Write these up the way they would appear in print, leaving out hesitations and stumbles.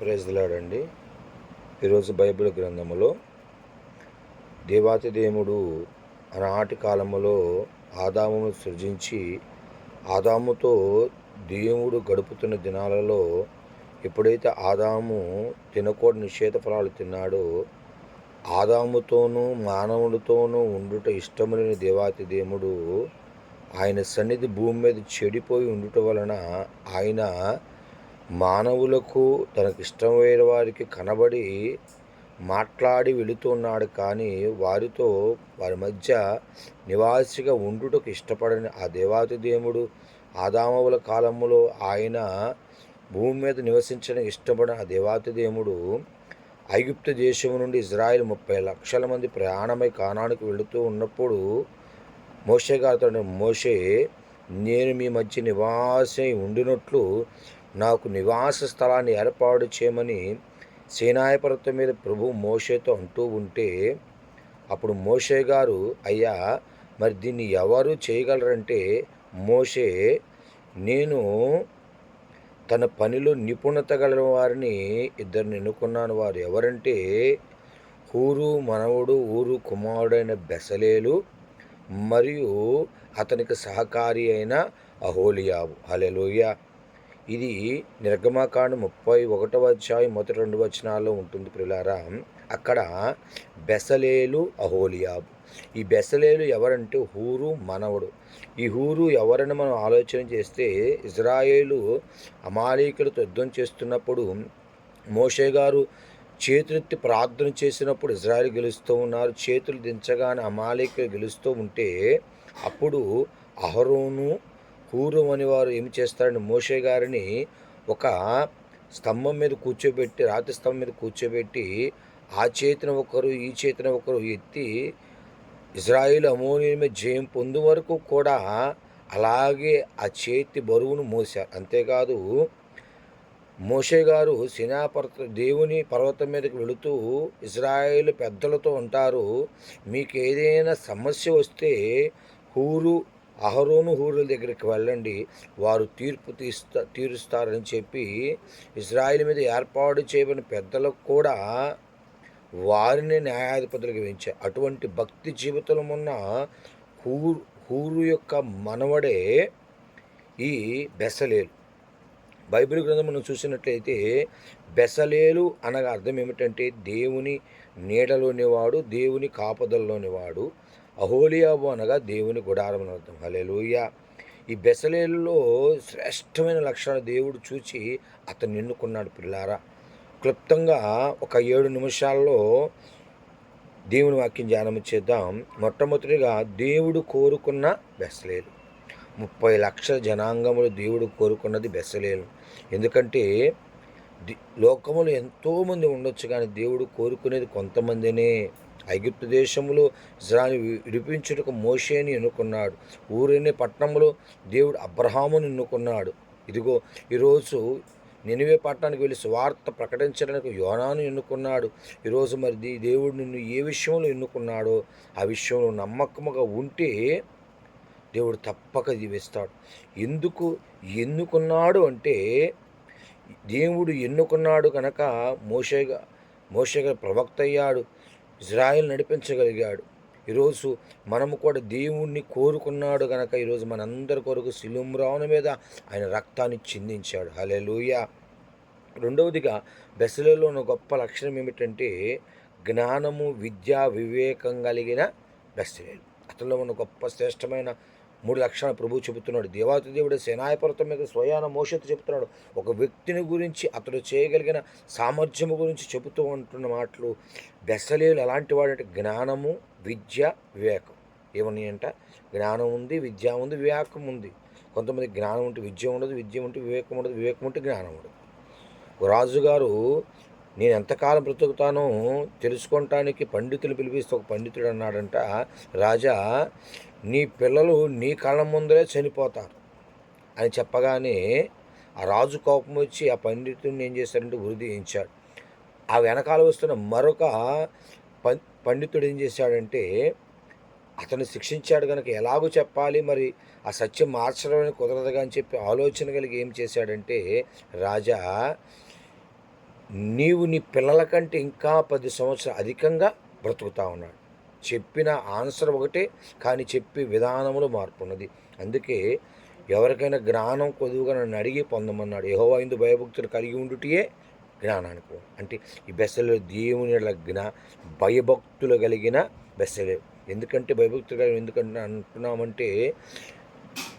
Praise the lord అండి. ఈరోజు Bible గ్రంథములో దేవాతి దేవుడు ఆనాటి కాలములో ఆదామును సృజించి ఆదాముతో దేవుడు గడుపుతున్న దినాలలో ఎప్పుడైతే ఆదాము తినకూడని నిషేధ ఫలాలు తిన్నాడో ఆదాముతోనూ మానవులతోనూ ఉండుట ఇష్టము లేని దేవాతి దేవుడు ఆయన సన్నిధి భూమి మీద చెడిపోయి ఉండుట వలన ఆయన మానవులకు తనకిష్టమైన వారికి కనబడి మాట్లాడి వెళుతున్నాడు. కానీ వారితో వారి మధ్య నివాసిగా ఉండుటకు ఇష్టపడని ఆ దేవాతి దేవుడు ఆదాముల కాలములో ఆయన భూమి మీద నివసించడానికి ఇష్టపడిన ఆ దేవాతి దేవుడు ఐగుప్తు దేశం నుండి ఇజ్రాయెల్ 30 లక్షల మంది ప్రయాణమై కానానికి వెళుతూ ఉన్నప్పుడు మోషే గారితో, మోషే, నేను మీ మధ్య నివాసై ఉండినట్లు నాకు నివాస స్థలాన్ని ఏర్పాటు చేయమని సీనాయి పర్వతం మీద ప్రభు మోషేతో అంటూ ఉంటే, అప్పుడు మోషే గారు, అయ్యా మరి దీన్ని ఎవరు చేయగలరంటే, మోషే, నేను తన పనిలో నిపుణత గల వారిని ఇద్దరిని ఎన్నుకున్నాను. వారు ఎవరంటే హూరు మనవడు ఊరు కుమారుడైన బెసలేలు మరియు అతనికి సహకారి అయిన అహోలియాబు. హల్లెలూయా. ఇది నిర్గమకాండం 31వ అధ్యాయం మొదటి 2 వచనాల్లో ఉంటుంది ప్రియులారా. అక్కడ బెసలేలు అహోలియాబు. ఈ బెసలేలు ఎవరంటే హూరు మనవడు. ఈ హూరు ఎవరని మనం ఆలోచన చేస్తే, ఇజ్రాయేలు అమాలేకీయులతో యుద్ధం చేస్తున్నప్పుడు మోషే గారు చేతులెత్తి ప్రార్థన చేసినప్పుడు ఇజ్రాయేలు గెలుస్తూ ఉన్నారు. చేతులు దించగానే అమాలేకీయులు గెలుస్తూ ఉంటే అప్పుడు అహరోను హూరు అని వారు ఏమి చేస్తారంటే మోషే గారిని ఒక స్తంభం మీద కూర్చోబెట్టి, రాతి స్తంభం మీద కూర్చోబెట్టి ఆ చేతిన ఒకరు ఈ చేతిన ఒకరు ఎత్తి ఇజ్రాయేలు అమోనీయుల మీద జయం పొందు వరకు కూడా అలాగే ఆ చేతి బరువును మోశారు. అంతేకాదు మోషే గారు దేవుని పర్వతం మీదకి వెళుతూ ఇజ్రాయేలు పెద్దలతో అంటారు, మీకు ఏదైనా సమస్య వస్తే అహరోను హూరుల దగ్గరికి వెళ్ళండి, వారు తీరుస్తారని చెప్పి ఇజ్రాయేల్ మీద ఏర్పాటు చేయబడిన పెద్దలకు కూడా వారిని న్యాయాధిపతులకు వేయించారు. అటువంటి భక్తి జీవితం ఉన్న హూరు యొక్క మనవడే ఈ బెసలేలు. బైబిల్ గ్రంథం మనం చూసినట్లయితే బెసలేలు అనగా అర్థం ఏమిటంటే దేవుని నీడలోనివాడు, దేవుని కాపుదలలోనివాడు. అహోలియాబు అనగా దేవుని గుడారం అని అర్థం. హల్లెలూయా. ఈ బెసలేలులో శ్రేష్టమైన లక్షణాలు దేవుడు చూచి అతన్ని ఎన్నుకున్నాడు. పిల్లారా, క్లుప్తంగా ఒక 7 నిమిషాల్లో దేవుని వాక్యం ధ్యానం చేద్దాం. మొట్టమొదటిగా దేవుడు కోరుకున్న బెసలేలు. 30 లక్షల జనాంగములు దేవుడు కోరుకున్నది బెసలేలు. ఎందుకంటే లోకములు ఎంతోమంది ఉండొచ్చు, కానీ దేవుడు కోరుకునేది కొంతమందినే. ఐగుప్తు దేశంలో ఇజ్రాయెలు విడిపించుటకు మోషేని ఎన్నుకున్నాడు. ఊరనే పట్టణంలో దేవుడు అబ్రహామును ఎన్నుకున్నాడు. ఇదిగో ఈరోజు నినివే పట్టణానికి వెళ్ళి సువార్త ప్రకటించడానికి యోనాను ఎన్నుకున్నాడు. ఈరోజు మరి దేవుడు నిన్ను ఏ విషయంలో ఎన్నుకున్నాడో ఆ విషయంలో నమ్మకముగా ఉంటే దేవుడు తప్పక దీవిస్తాడు. ఎందుకు ఎన్నుకున్నాడు అంటే, దేవుడు ఎన్నుకున్నాడు కనుక మోషేగా ప్రవక్త అయ్యాడు, ఇజ్రాయెల్ నడిపించగలిగాడు. ఈరోజు మనము కూడా దేవుణ్ణి కోరుకున్నాడు కనుక ఈరోజు మనందరి కొరకు సిలువ మీద ఆయన రక్తాన్ని చిందించాడు. హల్లెలూయా. రెండవదిగా బెసలేలులో ఉన్న గొప్ప లక్షణం ఏమిటంటే జ్ఞానము, విద్య, వివేకం కలిగిన బెసలేలు. అతనిలో ఉన్న గొప్ప శ్రేష్టమైన 3 లక్షణాలు ప్రభువు చెబుతున్నాడు. దేవాతి దేవుడు సీనాయి పర్వతం మీద స్వయాన మోషేతో చెబుతున్నాడు. ఒక వ్యక్తిని గురించి, అతడు చేయగలిగిన సామర్థ్యము గురించి చెబుతూ ఉంటున్న మాటలు. బెసలేలు ఎలాంటి వాడంటే జ్ఞానము, విద్య, వివేకం. ఏమని అంట, జ్ఞానం ఉంది, విద్య ఉంది, వివేకం ఉంది. కొంతమంది జ్ఞానం ఉంటే విద్య ఉండదు, విద్య ఉంటే వివేకం ఉండదు, వివేకం ఉంటే జ్ఞానం ఉండదు. రాజుగారు, నేను ఎంతకాలం బ్రతుకుతానో తెలుసుకోవటానికి పండితులు పిలిపిస్తే ఒక పండితుడు అన్నాడంట, రాజా నీ పిల్లలు నీ కళ్ళ ముందరే చనిపోతారు అని చెప్పగానే ఆ రాజు కోపం వచ్చి ఆ పండితుడిని ఏం చేశాడంటే ఉరిదీయించాడు. ఆ వెనకాల వస్తున్న మరొక పండితుడు ఏం చేశాడంటే అతను శిక్షించాడు కనుక ఎలాగో చెప్పాలి, మరి ఆ సత్యం మార్చడం కుదరదుగా అని చెప్పి ఆలోచన కలిగి ఏం చేశాడంటే, రాజా నీవు నీ పిల్లల కంటే ఇంకా 10 సంవత్సరాలు అధికంగా బ్రతుకుతా ఉన్నాడు. చెప్పిన ఆన్సర్ ఒకటే, కానీ చెప్పే విధానంలో మార్పు ఉన్నది. అందుకే ఎవరికైనా జ్ఞానం కొదువుగా నన్ను అడిగి పొందమన్నాడు. యెహోవా యందు భయభక్తులు కలిగి ఉండుటయే జ్ఞానానికి. అంటే ఈ బెస్సలేలు దేవుని యెడల భయభక్తులు కలిగిన బెస్సలేలు. ఎందుకంటే భయభక్తులు కలిగిన ఎందుకంటే అంటున్నామంటే,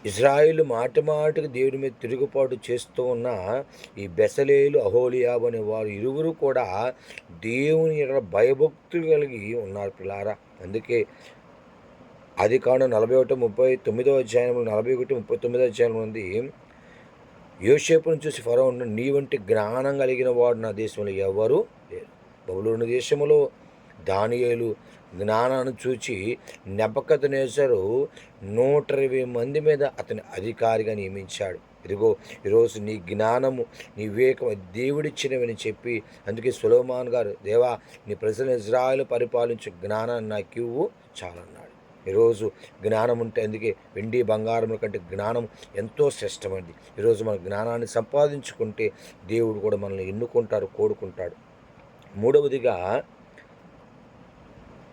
ఇజ్రాయేలు మాటి మాటికి దేవుని మీద తిరుగుబాటు చేస్తూ ఉన్న ఈ బెసలేలు, అహోలియాబు అనే వారు ఇరువురు కూడా దేవుని యెడల భయభక్తులు కలిగి ఉన్నారు పిల్లారా. అందుకే ఆదికాండం 41:39 అధ్యాయంలో 41:39 అధ్యాయంలో ఉంది, యోసేపును చూసి ఫరో నీ వంటి జ్ఞానం కలిగిన వాడు నా దేశంలో ఎవరు లేరు. బబులోను దేశంలో దానియేలు జ్ఞానాన్ని చూచి నెబుకద్నెజరు 120 మంది మీద అతని అధికారిగా నియమించాడు. ఇదిగో ఈరోజు నీ జ్ఞానము నీ వివేకం దేవుడిచ్చినవని చెప్పి, అందుకే సొలొమోను గారు, దేవా నీ ప్రజలను ఇజ్రాయేలు పరిపాలించే జ్ఞానాన్ని నాకు ఇవ్వు చాలన్నాడు. ఈరోజు జ్ఞానం ఉంటే, అందుకే వెండి బంగారముల కంటే జ్ఞానం ఎంతో శ్రేష్టమైనది. ఈరోజు మన జ్ఞానాన్ని సంపాదించుకుంటే దేవుడు కూడా మనల్ని ఎన్నుకుంటారు, కోరుకుంటాడు.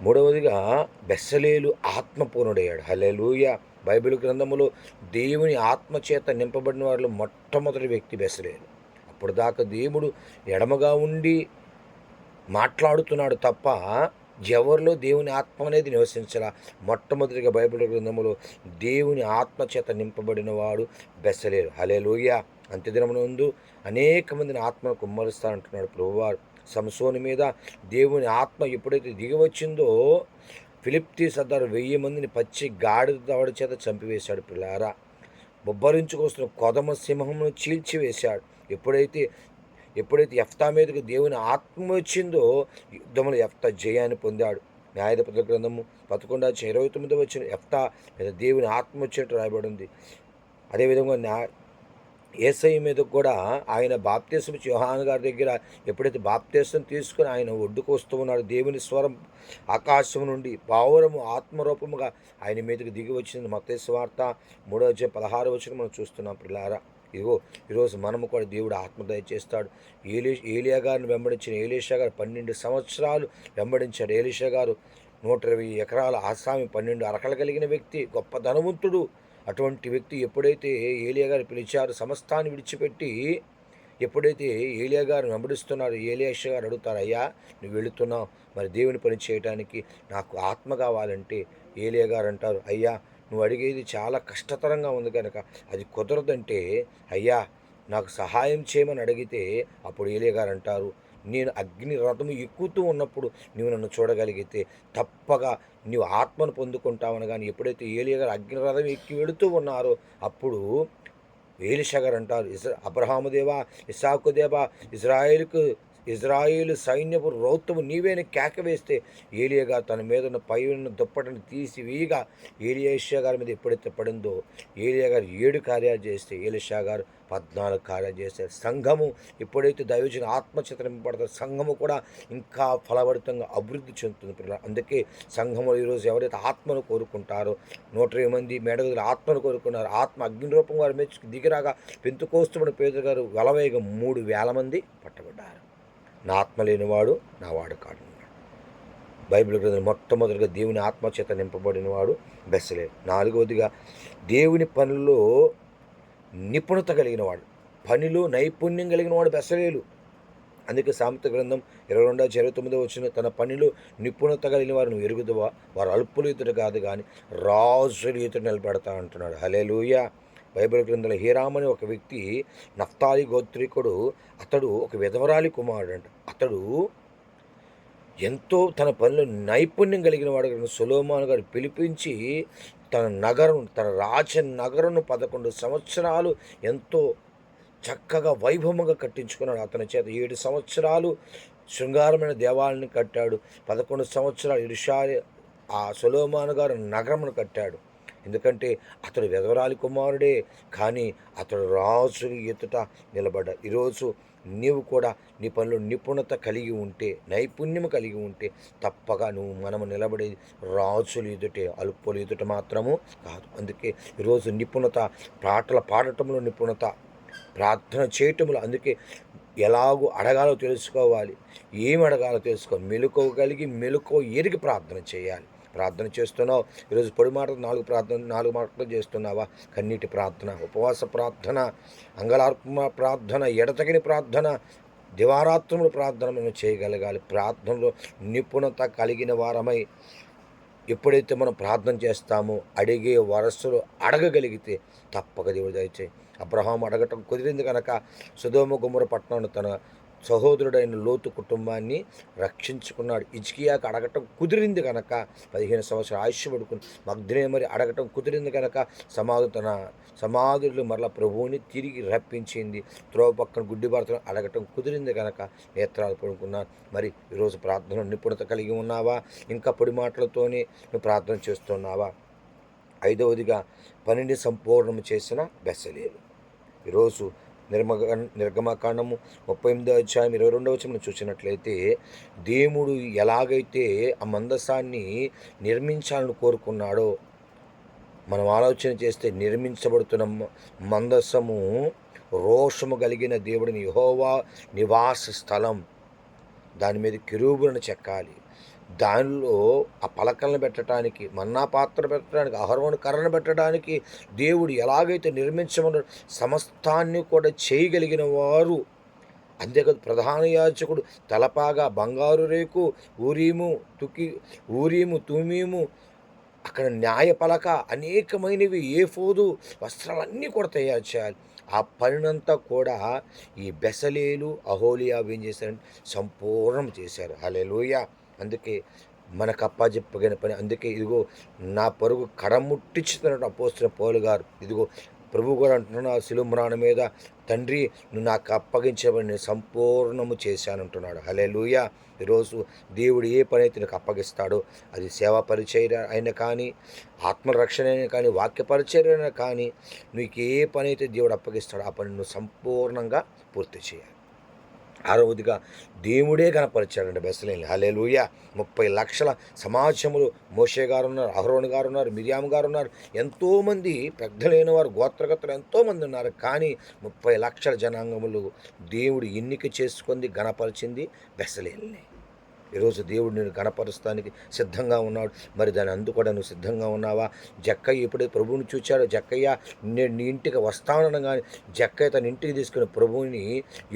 మూడవదిగా బెస్సలేలు ఆత్మపూర్ణుడయ్యాడు. హల్లెలూయా. బైబిల్ గ్రంథములో దేవుని ఆత్మచేత నింపబడిన వారిలో మొట్టమొదటి వ్యక్తి బెస్సలేలు. అప్పుడు దాకా దేవుడు ఎడమగా ఉండి మాట్లాడుతున్నాడు తప్ప ఎవరిలో దేవుని ఆత్మ అనేది నివసించలా. మొట్టమొదటిగా బైబిల్ గ్రంథములో దేవుని ఆత్మచేత నింపబడిన వాడు బెస్సలేలు. హల్లెలూయా. అంత్యదినమునందు అనేక మందిని ఆత్మను కుమ్మరిస్తానంటున్నాడు ప్రభువారు. సంసోను మీద దేవుని ఆత్మ ఎప్పుడైతే దిగివచ్చిందో, ఫిలిప్తీ సర్దారు 1000 మందిని పచ్చి గాడిద దవడ చేత చంపివేశాడు పిల్లారా. బొబ్బరించుకొస్తున్న కొదమ సింహమును చీల్చివేశాడు. ఎప్పుడైతే యెఫ్తా మీదకి దేవుని ఆత్మ వచ్చిందో, యుద్ధములో యెఫ్తా జయాన్ని పొందాడు. న్యాయాధిపతుల గ్రంథము 11:29 యెఫ్తా మీద దేవుని ఆత్మ వచ్చినట్టు రాయబడింది. అదేవిధంగా యేసయ్య మీద కూడా ఆయన బాప్తీసం యోహాను గారి దగ్గర ఎప్పుడైతే బాప్తీసం తీసుకుని ఆయన ఒడ్డుకు వస్తూ ఉన్నాడు, దేవుని స్వరం ఆకాశం నుండి పావురము ఆత్మరూపముగా ఆయన మీదకి దిగి వచ్చింది. మత్తయి సువార్త 3:16 మనం చూస్తున్నాం పిల్లారా. ఇదిగో ఈరోజు మనము కూడా దేవుడు ఆత్మ దయచేస్తాడు. ఏలియా గారిని వెంబడించిన ఎలీషా గారు 12 సంవత్సరాలు వెంబడించాడు. ఎలీషా గారు 120 ఎకరాల ఆసామి, 12 అరకలు కలిగిన వ్యక్తి, గొప్ప ధనవంతుడు. అటువంటి వ్యక్తి ఎప్పుడైతే ఏలియా గారు పిలిచారు, సమస్తాన్ని విడిచిపెట్టి ఎప్పుడైతే ఏలియా గారు వెంబడిస్తున్నారు, ఎలీషా గారు అడుగుతారు, అయ్యా నువ్వు వెళుతున్నావు మరి దేవుని పని చేయడానికి, నాకు ఆత్మ కావాలంటే ఏలియా గారు అంటారు, అయ్యా నువ్వు అడిగేది చాలా కష్టతరంగా ఉంది కనుక అది కుదరదంటే, అయ్యా నాకు సహాయం చేయమని అడిగితే అప్పుడు ఏలియా గారు అంటారు, నేను అగ్ని రథము ఎక్కుతూ ఉన్నప్పుడు నువ్వు నన్ను చూడగలిగితే తప్పగా నీవు ఆత్మను పొందుకుంటావని. కానీ ఎప్పుడైతే ఏలియా గారు అగ్ని రథం ఎక్కి వెళుతూ ఉన్నారో అప్పుడు ఎలీషా గారు అంటారు, అబ్రహాము దేవా, ఇస్సాకు దేవా, ఇజ్రాయేలు సైన్యపు రౌతువు నీవేని కేక వేస్తే ఏలియా గారు తన మీద ఉన్న పైన దుప్పటిని తీసి వీగా ఎలీషా గారి మీద ఎప్పుడైతే పడిందో, ఏలియా గారు 7 కార్యాలు చేస్తే ఎలీషా గారు 14 కార్యాలు చేశారు. సంఘము ఎప్పుడైతే దైవజన ఆత్మచేత నింపబడతారో సంఘము కూడా ఇంకా ఫలభరితంగా అభివృద్ధి చెందుతుంది పిల్లలు. అందుకే సంఘములో ఈరోజు ఎవరైతే ఆత్మను కోరుకుంటారో, 120 మంది మేడగదులు ఆత్మను కోరుకున్నారు. ఆత్మ అగ్ని రూపం వారి మెచ్చుకు దిగిరాగా పెంతుకోస్తున్న పేదరు గారు వెలవేగం 3,000 మంది పట్టబడ్డారు. నా ఆత్మ లేనివాడు నా వాడు కాడు. బైబిల్ గ్రంథం మొట్టమొదటిగా దేవుని ఆత్మచేత నింపబడినవాడు బెస్సలేలు. 4వదిగా దేవుని పనుల్లో నిపుణత కలిగిన వాడు, పనిలో నైపుణ్యం కలిగిన వాడు బెస్సలేలు. అందుకే సామెత గ్రంథం 22:29 తన పనిలో నిపుణత కలిగిన వారిని ఎరుగుదవా, వారు అల్పులు ఎదుట కాదు కానీ రాజులు ఎదుట నిలబెడతా అంటున్నాడు. హల్లెలూయా. బైబిల్ గ్రంథంలో హీరామ్ అనే ఒక వ్యక్తి, నఫ్తాలి గోత్రికుడు, అతడు ఒక విధవరాలి కుమారుడు అంట. అతడు ఎంతో తన పనిలో నైపుణ్యం కలిగిన వాడు. సొలొమోను గారు పిలిపించి తన రాజనగరును 11 సంవత్సరాలు ఎంతో చక్కగా వైభవంగా కట్టించుకున్నాడు. అతని చేత 7 సంవత్సరాలు శృంగారమైన దేవాలయాన్ని కట్టాడు. 11 సంవత్సరాలు ఆ సొలొమోను గారు నగరమును కట్టాడు. ఎందుకంటే అతడు విధవరాలి కుమారుడే, కానీ అతడు రాజులు ఎదుట నిలబడ్డాడు. ఈరోజు నీవు కూడా నీ పనిలో నిపుణత కలిగి ఉంటే, నైపుణ్యం కలిగి ఉంటే తప్పగా మనము నిలబడేది రాజులు ఎదుటే, అల్పులు ఎదుట మాత్రము కాదు. అందుకే ఈరోజు నిపుణత, పాటలు పాడటంలో నిపుణత, ప్రార్థన చేయటంలో, అందుకే ఎలాగూ అడగాలో తెలుసుకోవాలి. ఏమి అడగాలో మెలకువ కలిగి మెలకువ ఎరిగి ప్రార్థన చేయాలి. ప్రార్థన చేస్తున్నావు, ఈరోజు పొడి మాటలు 4 మాటలు చేస్తున్నావా? కన్నీటి ప్రార్థన, ఉపవాస ప్రార్థన, అంగలార్పణ ప్రార్థన, ఎడతగిన ప్రార్థన, దివారాత్రముల ప్రార్థన మనం చేయగలగాలి. ప్రార్థనలో నిపుణత కలిగిన వారమై ఎప్పుడైతే మనం ప్రార్థన చేస్తామో అడిగే వరసలు అడగగలిగితే తప్పక దేవుడు దయచేయి. అబ్రహాము అడగటం కుదిరింది కనుక సొదొమ గొమొర్రా పట్టణాన్ని తన సహోదరుడైన లోతు కుటుంబాన్ని రక్షించుకున్నాడు. హిజ్కియాకు అడగటం కుదిరింది కనుక 15 సంవత్సరాలు ఆయుష్ పడుకుని మగ్ధనే మరి అడగటం కుదిరింది కనుక తన సమాధులు మరలా ప్రభువుని తిరిగి రప్పించింది. త్రోవ పక్కన గుడ్డి భర్తను అడగటం కుదిరింది కనుక నేత్రాలు పడుకున్నాను. మరి ఈరోజు ప్రార్థన నిపుణత కలిగి ఉన్నావా? ఇంకా పొడి మాటలతోనే నువ్వు ప్రార్థన చేస్తున్నావా? 5వదిగా పనిని సంపూర్ణము చేసిన బెసలేలు. ఈరోజు నిర్గమకాండము 38వ అధ్యాయం 22వ వచనం చూసినట్లయితే దేవుడు ఎలాగైతే ఆ మందసాన్ని నిర్మించాలని కోరుకున్నాడో మనం ఆలోచన చేస్తే నిర్మించబడుతున్న మందసము రోషము కలిగిన దేవుడిని యెహోవా నివాస స్థలం. దాని మీద కెరూబులను చెక్కాలి. దానిలో ఆ పలకలను పెట్టడానికి, మన్నా పాత్ర పెట్టడానికి, అహరోను కర్రను పెట్టడానికి దేవుడు ఎలాగైతే నిర్మించమన్నాడు సమస్తాన్ని కూడా చేయగలిగిన వారు. అంతేకాదు ప్రధాన యాజకుడు తలపాగా, బంగారు రేకు, ఊరీము తుమీము, అక్కడ న్యాయ పలక, అనేకమైనవి ఏఫోదు వస్త్రాలన్నీ కూడా తయారు చేయాలి. ఆ పనినంతా కూడా ఈ బెసలేలు అహోలియాబు ఏం చేశారంటే సంపూర్ణం చేశారు. హల్లెలూయా. అందుకే మనకు అప్పజెప్పగిన పని. అందుకే ఇదిగో నా పరుగు కడముట్టించుతున్నట్టు అపోస్తలుడైన పౌలు గారు ఇదిగో ప్రభు కూడా అంటున్నాడు శిలువ మ్రాణ మీద, తండ్రి నువ్వు నాకు అప్పగించబడి నేను సంపూర్ణము చేశానంటున్నాడు. హల్లెలూయా. ఈరోజు దేవుడు ఏ పని అయితే నీకు అప్పగిస్తాడో అది సేవా పరిచర్య అయినా కానీ, ఆత్మరక్షణ అయినా కానీ, వాక్య పరిచర్య అయినా కానీ, నీకు ఏ పని అయితే దేవుడు అప్పగిస్తాడో ఆ పని నువ్వు సంపూర్ణంగా పూర్తి చేయాలి. 6వదిగా దేవుడే కనపరిచాడండి బెసలేని. హల్లెలూయా. 30 లక్షల సమాజములు మోషే గారు ఉన్నారు, అహరోను గారు ఉన్నారు, మిర్యాము గారు ఉన్నారు, ఎంతోమంది పెద్దలైన వారు గోత్రగతులు ఎంతోమంది ఉన్నారు. కానీ 30 లక్షల జనాంగములు దేవుడు ఎన్నిక చేసుకుంది, గణపరిచింది బెసలేల్ని. ఈరోజు దేవుడు నేను గణపరుస్తానికి సిద్ధంగా ఉన్నాడు. మరి దాన్ని అందుకోవడా నువ్వు సిద్ధంగా ఉన్నావా? జక్కయ్య ఎప్పుడైతే ప్రభువుని చూచాడో, జక్కయ్య నేను నీ ఇంటికి వస్తాననగానే జక్కయ్య తన ఇంటికి తీసుకుని ప్రభువుని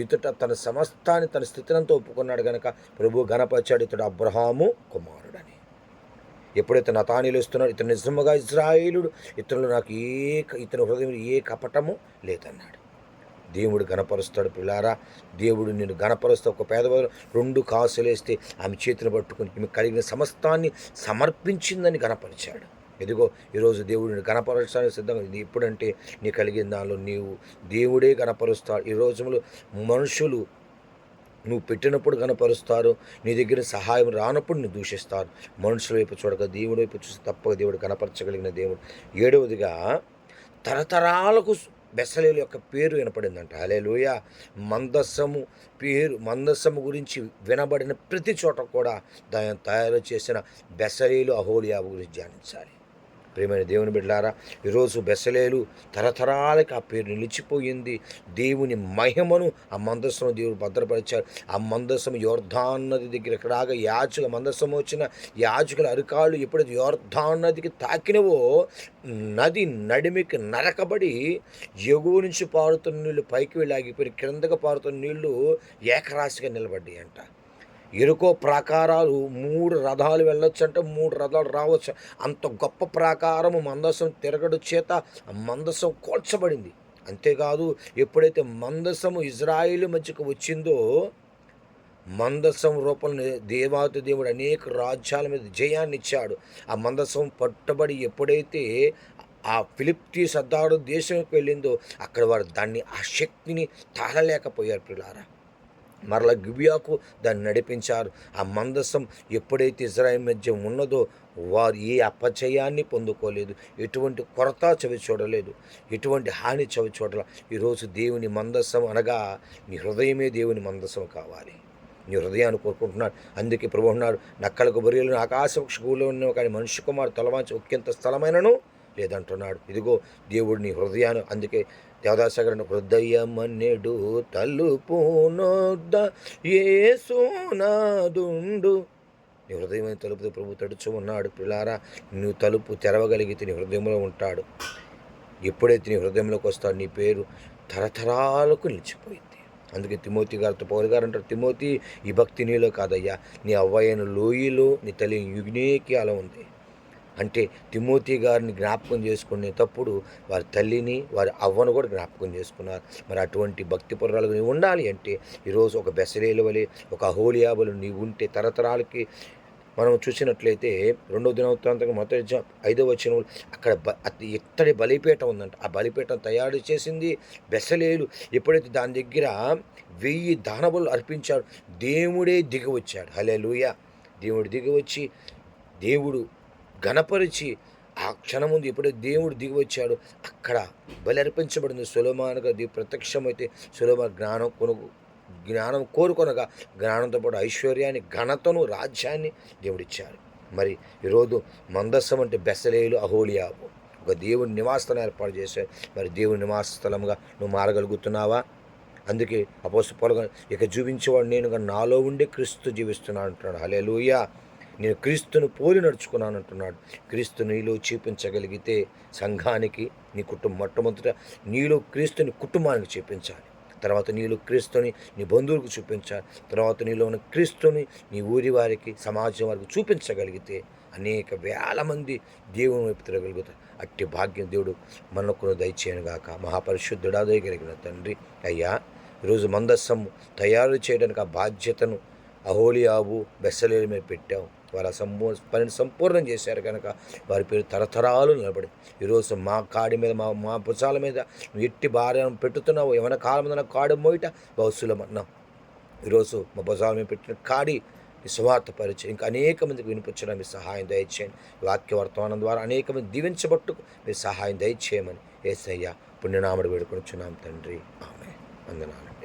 ఇతట తన సమస్తాన్ని తన స్థితినంతా ఒప్పుకున్నాడు కనుక ప్రభువు గణపరిచాడు. ఇతడు అబ్రహాము కుమారుడని. ఎప్పుడైతే నతానీయులు వస్తున్నాడు, ఇతను నిజముగా ఇశ్రాయేలుడు, ఇతరులు నాకు ఇతని హృదయం ఏ కపటము లేదన్నాడు. దేవుడు గణపరుస్తాడు. పిల్లారా, దేవుడు నేను గణపరుస్తా. ఒక పేదవాడు 2 కాసులేస్తే ఆమె చేతిని పట్టుకుని ఈమె కలిగిన సమస్తాన్ని సమర్పించిందని గణపరిచాడు. ఇదిగో ఈరోజు దేవుడిని గణపరచడానికి సిద్ధంగా. ఇది ఎప్పుడంటే నీ కలిగిన దానిలో నీవు దేవుడే గణపరుస్తాడు. ఈ రోజుల్లో మనుషులు నువ్వు పెట్టినప్పుడు గణపరుస్తారు, నీ దగ్గర సహాయం రానప్పుడు నువ్వు దూషిస్తారు. మనుషుల వైపు చూడక దేవుడి వైపు చూసి తప్పక దేవుడు గణపరచగలిగిన దేవుడు. 7వదిగా తరతరాలకు బెసలేలు యొక్క పేరు వినపడిందంట. హల్లెలూయా. మందస్సము గురించి వినబడిన ప్రతి చోట కూడా దాన్ని తయారు చేసిన బెసలేలు అహోలియాబు గురించి ధ్యానించాలి. ప్రియమైన దేవుని బిడ్డలారా, ఈరోజు బెసలేలు తరతరాలకి ఆ పేరు నిలిచిపోయింది. దేవుని మహిమను ఆ మందస్సును దేవుడు భద్రపరిచారు. ఆ మందస్సము యోర్దాను నది దగ్గరికి రాగా మందస్సము వచ్చిన యాజకుల అరికాళ్ళు ఎప్పుడైతే యోర్దాను నదికి తాకినవో నది నడిమికి నరకబడి ఎగువ నుంచి పారుతున్న నీళ్లు పైకి వెళ్ళి ఆగిపోయి క్రిందకు పారుతున్న నీళ్లు ఏకరాశిగా నిలబడ్డాయి అంట. ఎరుకో ప్రాకారాలు 3 రథాలు వెళ్ళొచ్చు అంటే 3 రథాలు రావచ్చు. అంత గొప్ప ప్రాకారము మందసం తిరగడు చేత మందసం కోల్చబడింది. అంతేకాదు ఎప్పుడైతే మందసము ఇజ్రాయేలు మధ్యకు వచ్చిందో మందసం రూపంలో దేవాతి దేవుడు అనేక రాజ్యాల మీద జయాన్ని ఇచ్చాడు. ఆ మందసం పట్టుబడి ఎప్పుడైతే ఆ ఫిలిప్తీ సర్దారు దేశంకి వెళ్ళిందో అక్కడ వారు దాన్ని ఆ శక్తిని తాళలేకపోయారు. పిల్లారా, మరలా గిబియాకు దాన్ని నడిపించారు. ఆ మందసం ఎప్పుడైతే ఇజ్రాయేల్ మధ్య ఉన్నదో వారు ఏ అపజయాన్ని పొందుకోలేదు, ఎటువంటి కొరత చవి చూడలేదు, ఎటువంటి హాని చవి చూడలే. ఈరోజు దేవుని మందసం అనగా నీ హృదయమే దేవుని మందసం కావాలి. నీ హృదయాన్ని కోరుకుంటున్నాడు. అందుకే ప్రభు అన్నాడు, నక్కలకు బొరియలను ఆకాశపక్ష గూలో ఉన్నావు కానీ మనుష్య కుమారు తలవాంచి ఒక్కింత స్థలమైనను లేదంటున్నాడు. ఇదిగో దేవుడు నీ హృదయాన్ని, అందుకే దేవదాసగరను హృదయమన్నెడు తలుపు నొద్ద యేసునాదుండు. నీ హృదయమైన తలుపు ప్రభు తడుచు ఉన్నాడు. పిల్లారా, నువ్వు తలుపు తెరవగలిగితే నీ హృదయంలో ఉంటాడు. ఎప్పుడైతే నీ హృదయంలోకి వస్తాడు, నీ పేరు తరతరాలకు నిలిచిపోయింది. అందుకే తిమోతి గారితో పౌలు గారు అంటారు, తిమోతి, ఈ భక్తి నీలో కాదయ్యా, నీ అవ్వయైన లోయలో నీ తల్లి యుగ్నేకియాలో ఉంది. అంటే తిమోతి గారిని జ్ఞాపకం చేసుకునేటప్పుడు వారి తల్లిని, వారి అవ్వను కూడా జ్ఞాపకం చేసుకున్నారు. మరి అటువంటి భక్తి పురాలకు నీవు ఉండాలి అంటే ఈరోజు ఒక బెసలేలు వలె, ఒక అహోలియాబులు నీవు ఉంటే తరతరాలకి. మనం చూసినట్లయితే 2వ దినవృత్తాంతం మొదటి 5వ వచనం, అక్కడ ఇత్తడి బలిపీఠం ఉందంట. ఆ బలిపీఠం తయారు చేసింది బెసలేలు. ఎప్పుడైతే దాని దగ్గర 1000 దానబలులు అర్పించాడు, దేవుడే దిగి వచ్చాడు. హల్లెలూయా. దేవుడు దిగి వచ్చి, దేవుడు ఘనపరిచి, ఆ క్షణం ముందు ఎప్పుడైతే దేవుడు దిగి వచ్చాడు, అక్కడ బలి అర్పించబడింది. సొలొమోనుగా ప్రత్యక్షమైతే సొలొమోను జ్ఞానం కోరుకొనగా జ్ఞానంతో పాటు ఐశ్వర్యాన్ని, ఘనతను, రాజ్యాన్ని దేవుడిచ్చారు. మరి ఈరోజు మందస్సం అంటే బెసలేలు, అహోలియాబు ఒక దేవుని నివాసస్థలం ఏర్పాటు చేశారు. మరి దేవుని నివాస స్థలంగా నువ్వు మారగలుగుతున్నావా? అందుకే అపోస్తలుడు పౌలు ఇక చూపించేవాడు నేనుగా, నాలో ఉండే క్రీస్తు జీవిస్తున్నాను అంటున్నాడు. హల్లెలూయా. నేను క్రీస్తును పోలి నడుచుకున్నాను అంటున్నాడు. క్రీస్తు నీలో చూపించగలిగితే సంఘానికి, నీ కుటుంబం, మొట్టమొదట నీలో క్రీస్తుని కుటుంబానికి చూపించాలి. తర్వాత నీలో క్రీస్తుని నీ బంధువులకు చూపించాలి. తర్వాత నీలో ఉన్న క్రీస్తుని నీ ఊరి వారికి, సమాజం వారికి చూపించగలిగితే అనేక వేల మంది దేవుని వైపు తిరగలుగుతారు. అట్టి భాగ్యం దేవుడు మనకు దయచేయనుగాక. మహాపరిశుద్ధుడా, దయగలిగిన తండ్రి, అయ్యా, ఈరోజు మందస్సం తయారు చేయడానికి ఆ బాధ్యతను అహోలియాబు, బెసలేలు మీద పెట్టావు. వారు పనిని సంపూర్ణం చేశారు కనుక వారి పేరు తరతరాలు నిలబడి ఈరోజు మా కాడి మీద, మా భుజాల మీద నువ్వు ఎట్టి భార్యం పెట్టుతున్నావు. ఏమైనా కాలం మీద నా కాడు మోయిట బహుశూలమన్నావు. ఈరోజు మా భుజాల మీద పెట్టిన కాడి ఈ సువార్త పరిచయం ఇంకా అనేక మందికి వినిపించడం మీ సహాయం దయచేయండి. వాక్య వర్తమానం ద్వారా అనేక మంది దీవించబట్టుకు మీ సహాయం దయచేయమని యేసయ్య పుణ్యనామమున వేడుకొనుచున్నాం తండ్రి. ఆమేన్. వందనాలు.